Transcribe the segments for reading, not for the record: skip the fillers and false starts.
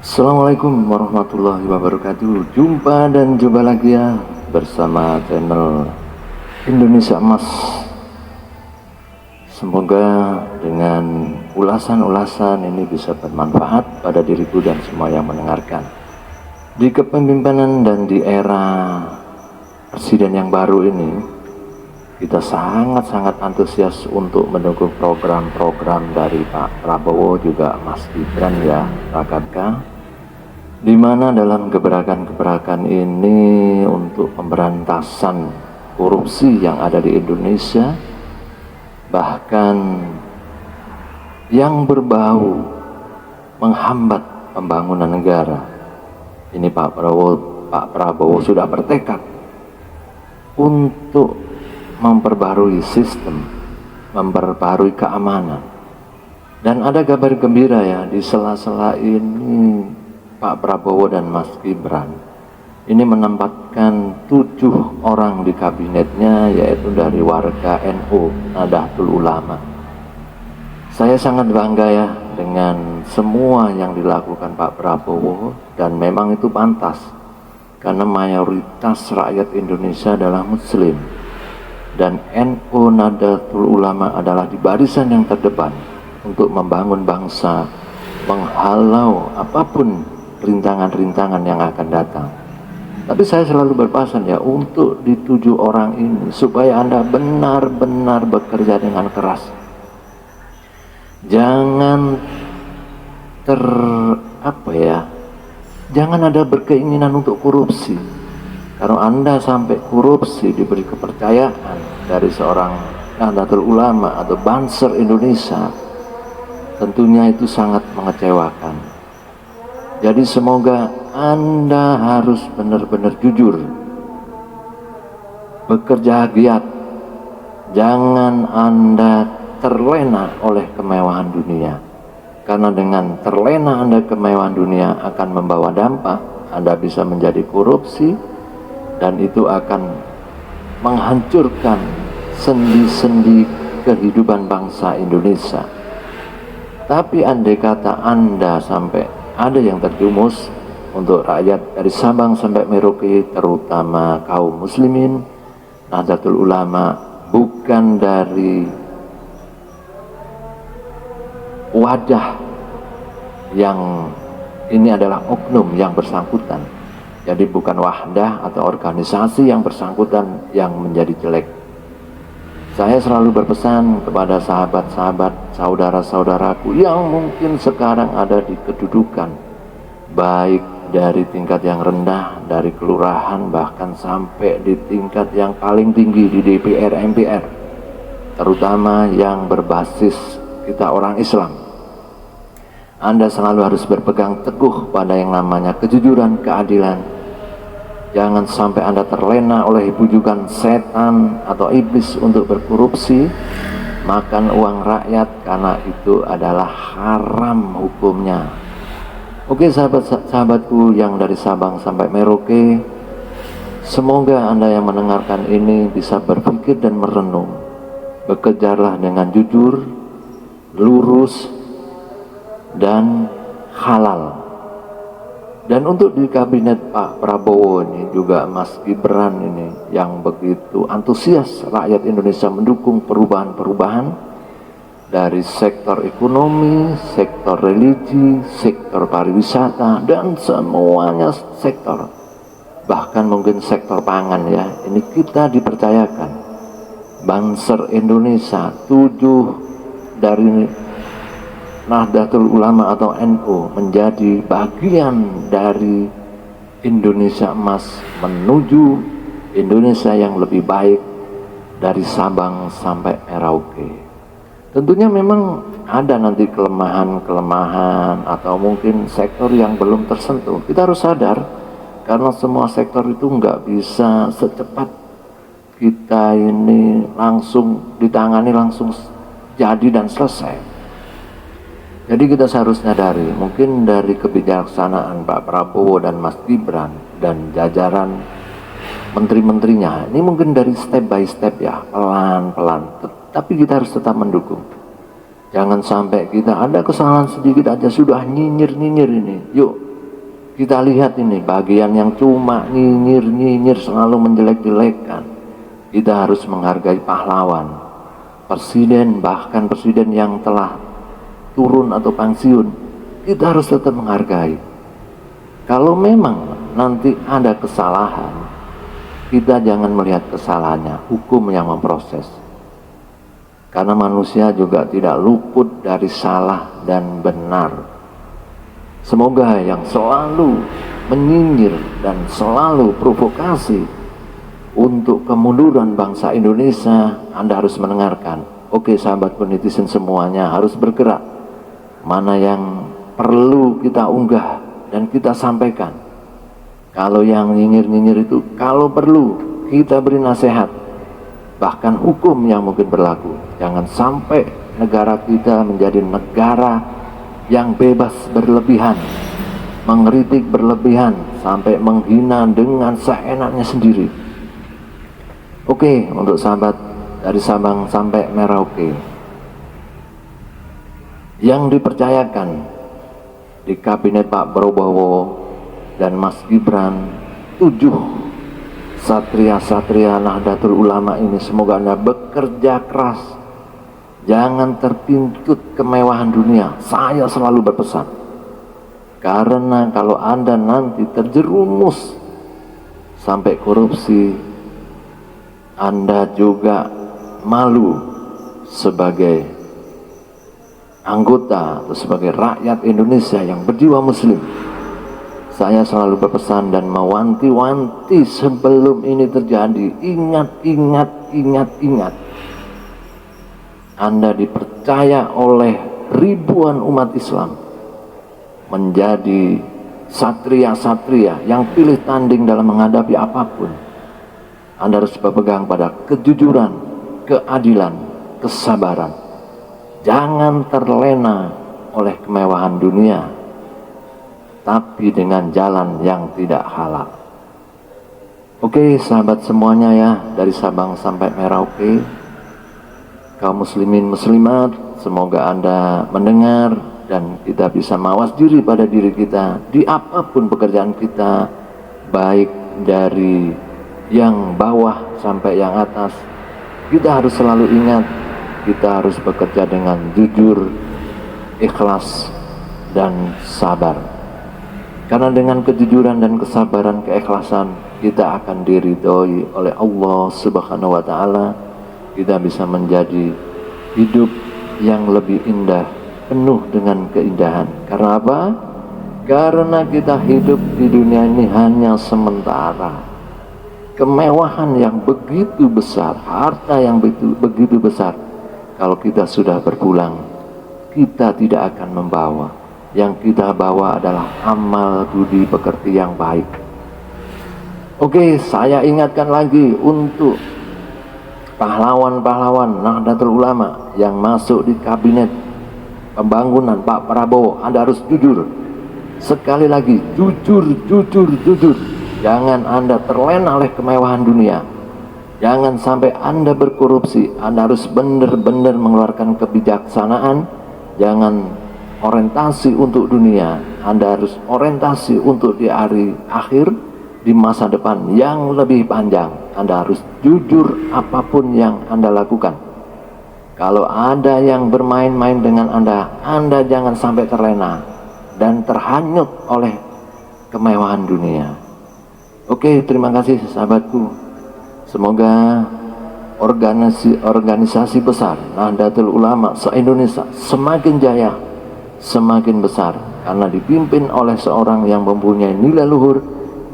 Assalamualaikum warahmatullahi wabarakatuh. Jumpa lagi ya bersama channel Indonesia Emas. Semoga dengan ulasan-ulasan ini bisa bermanfaat pada diriku dan semua yang mendengarkan. Di kepemimpinan dan di era presiden yang baru ini, kita sangat-sangat antusias untuk mendukung program-program dari Pak Prabowo juga Mas Gibran ya, Rakaka, di mana dalam gebrakan-gebrakan ini untuk pemberantasan korupsi yang ada di Indonesia, bahkan yang berbau menghambat pembangunan negara. Ini Pak Prabowo sudah bertekad untuk memperbarui sistem, memperbarui keamanan. Dan ada kabar gembira ya, di sela-sela ini Pak Prabowo dan Mas Gibran ini menempatkan 7 orang di kabinetnya, yaitu dari warga NU, Nahdlatul Ulama. Saya sangat bangga ya dengan semua yang dilakukan Pak Prabowo, dan memang itu pantas karena mayoritas rakyat Indonesia adalah Muslim, dan NU Nahdlatul Ulama adalah di barisan yang terdepan untuk membangun bangsa, menghalau apapun rintangan-rintangan yang akan datang. Tapi saya selalu berpesan ya, untuk di 7 orang ini supaya Anda benar-benar bekerja dengan keras. Jangan jangan ada berkeinginan untuk korupsi. Kalau Anda sampai korupsi, diberi kepercayaan dari seorang Nahdlatul Ulama atau Banser Indonesia, tentunya itu sangat mengecewakan. Jadi semoga Anda harus benar-benar jujur, bekerja giat. Jangan Anda terlena oleh kemewahan dunia, karena dengan terlena Anda kemewahan dunia akan membawa dampak Anda bisa menjadi korupsi, dan itu akan menghancurkan sendi-sendi kehidupan bangsa Indonesia. Tapi andai kata Anda sampai ada yang terjumus untuk rakyat dari Sabang sampai Merauke, terutama kaum muslimin, Nahdlatul Ulama bukan dari wadah yang ini adalah oknum yang bersangkutan. Jadi bukan wadah atau organisasi yang bersangkutan yang menjadi jelek. Saya selalu berpesan kepada sahabat-sahabat, saudara-saudaraku yang mungkin sekarang ada di kedudukan, baik dari tingkat yang rendah, dari kelurahan, bahkan sampai di tingkat yang paling tinggi di DPR, MPR, terutama yang berbasis kita orang Islam. Anda selalu harus berpegang teguh pada yang namanya kejujuran, keadilan. Jangan sampai Anda terlena oleh bujukan setan atau iblis untuk berkorupsi, makan uang rakyat, karena itu adalah haram hukumnya. Oke sahabat-sahabatku yang dari Sabang sampai Merauke, semoga Anda yang mendengarkan ini bisa berpikir dan merenung. Bekerjalah dengan jujur, lurus, dan halal. Dan untuk di kabinet Pak Prabowo ini juga Mas Gibran ini yang begitu antusias rakyat Indonesia mendukung perubahan-perubahan dari sektor ekonomi, sektor religi, sektor pariwisata, dan semuanya sektor. Bahkan mungkin sektor pangan ya, ini kita dipercayakan. Banser Indonesia, 7 dari Nahdlatul Ulama atau NU menjadi bagian dari Indonesia Emas menuju Indonesia yang lebih baik dari Sabang sampai Merauke. Tentunya memang ada nanti kelemahan-kelemahan atau mungkin sektor yang belum tersentuh. Kita harus sadar karena semua sektor itu nggak bisa secepat kita ini langsung ditangani, langsung jadi dan selesai. Jadi kita seharusnya dari mungkin dari kebijaksanaan Pak Prabowo dan Mas Gibran dan jajaran menteri-menterinya, ini mungkin dari step by step ya, pelan-pelan, tapi kita harus tetap mendukung. Jangan sampai kita ada kesalahan sedikit aja sudah nyinyir-nyinyir ini. Yuk Kita lihat ini bagian yang cuma nyinyir-nyinyir, selalu menjelek-jelekkan. Kita harus menghargai pahlawan, presiden, bahkan presiden yang telah turun atau pensiun. Kita harus tetap menghargai. Kalau memang nanti ada kesalahan, kita jangan melihat kesalahannya, hukum yang memproses. Karena manusia juga tidak luput dari salah dan benar. Semoga yang selalu menyinyir dan selalu provokasi untuk kemunduran bangsa Indonesia, Anda harus mendengarkan. Oke, sahabatku netizen semuanya harus bergerak. Mana yang perlu kita unggah dan kita sampaikan. Kalau yang nyinyir-nyinyir itu, kalau perlu kita beri nasihat, bahkan hukum yang mungkin berlaku. Jangan sampai negara kita menjadi negara yang bebas berlebihan, mengkritik berlebihan, sampai menghina dengan seenaknya sendiri. Oke, untuk sahabat dari Sabang sampai Merauke yang dipercayakan di kabinet Pak Prabowo dan Mas Gibran, 7 satria-satria Nahdlatul Ulama ini, semoga Anda bekerja keras, jangan terpintut kemewahan dunia. Saya selalu berpesan, karena kalau Anda nanti terjerumus sampai korupsi, Anda juga malu sebagai anggota atau sebagai rakyat Indonesia yang berjiwa muslim. Saya selalu berpesan dan mewanti-wanti sebelum ini terjadi, ingat. Anda dipercaya oleh ribuan umat Islam menjadi satria-satria yang pilih tanding dalam menghadapi apapun. Anda harus berpegang pada kejujuran, keadilan, kesabaran. Jangan terlena oleh kemewahan dunia, tapi dengan jalan yang tidak halal. Oke, sahabat semuanya ya, dari Sabang sampai Merauke, kaum muslimin muslimat, semoga Anda mendengar dan kita bisa mawas diri pada diri kita di apapun pekerjaan kita, baik dari yang bawah sampai yang atas. Kita harus selalu ingat, kita harus bekerja dengan jujur, ikhlas, dan sabar. Karena dengan kejujuran dan kesabaran, keikhlasan, kita akan diridhoi oleh Allah Subhanahu wa Ta'ala. Kita bisa menjadi hidup yang lebih indah, penuh dengan keindahan. Karena apa? Karena kita hidup di dunia ini hanya sementara. Kemewahan yang begitu besar, harta yang begitu besar, kalau kita sudah berpulang, kita tidak akan membawa. Yang kita bawa adalah amal budi pekerti yang baik. Oke, saya ingatkan lagi untuk pahlawan-pahlawan Nahdlatul Ulama yang masuk di kabinet pembangunan Pak Prabowo. Anda harus jujur. Sekali lagi, jujur. Jangan Anda terlena oleh kemewahan dunia. Jangan sampai Anda berkorupsi. Anda harus benar-benar mengeluarkan kebijaksanaan. Jangan orientasi untuk dunia. Anda harus orientasi untuk di hari akhir, di masa depan yang lebih panjang. Anda harus jujur apapun yang Anda lakukan. Kalau ada yang bermain-main dengan Anda jangan sampai terlena dan terhanyut oleh kemewahan dunia. Oke, terima kasih sahabatku. Semoga organisasi besar Nahdlatul Ulama se-Indonesia semakin jaya, semakin besar, karena dipimpin oleh seorang yang mempunyai nilai luhur.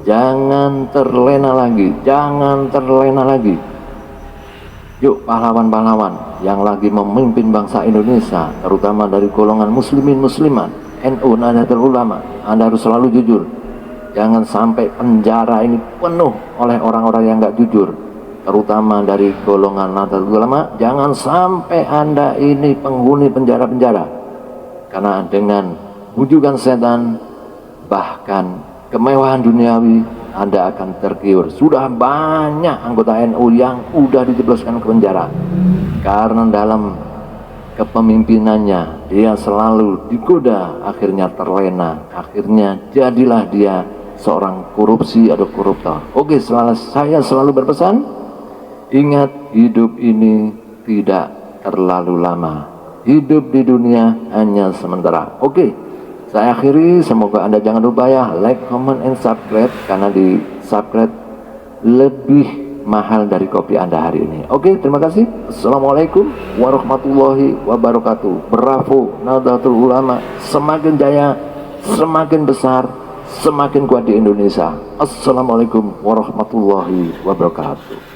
Jangan terlena lagi. Yuk pahlawan-pahlawan yang lagi memimpin bangsa Indonesia, terutama dari golongan muslimin muslimat, NU Nahdlatul Ulama, Anda harus selalu jujur. Jangan sampai penjara ini penuh oleh orang-orang yang gak jujur, terutama dari golongan Nahdlatul Ulama. Jangan sampai Anda ini penghuni penjara-penjara, karena dengan bujukan setan, bahkan kemewahan duniawi, Anda akan tergiur. Sudah banyak anggota NU yang udah dijebloskan ke penjara karena dalam kepemimpinannya, dia selalu digoda, akhirnya terlena, akhirnya jadilah dia seorang korupsi atau koruptor. Oke, saya selalu berpesan, ingat, hidup ini tidak terlalu lama. Hidup di dunia hanya sementara. Oke, saya akhiri. Semoga Anda jangan lupa ya, like, comment, and subscribe, karena di subscribe lebih mahal dari kopi Anda hari ini. Oke, terima kasih. Assalamualaikum warahmatullahi wabarakatuh. Bravo Nahdlatul Ulama, semakin jaya, semakin besar, semakin kuat di Indonesia. Assalamualaikum warahmatullahi wabarakatuh.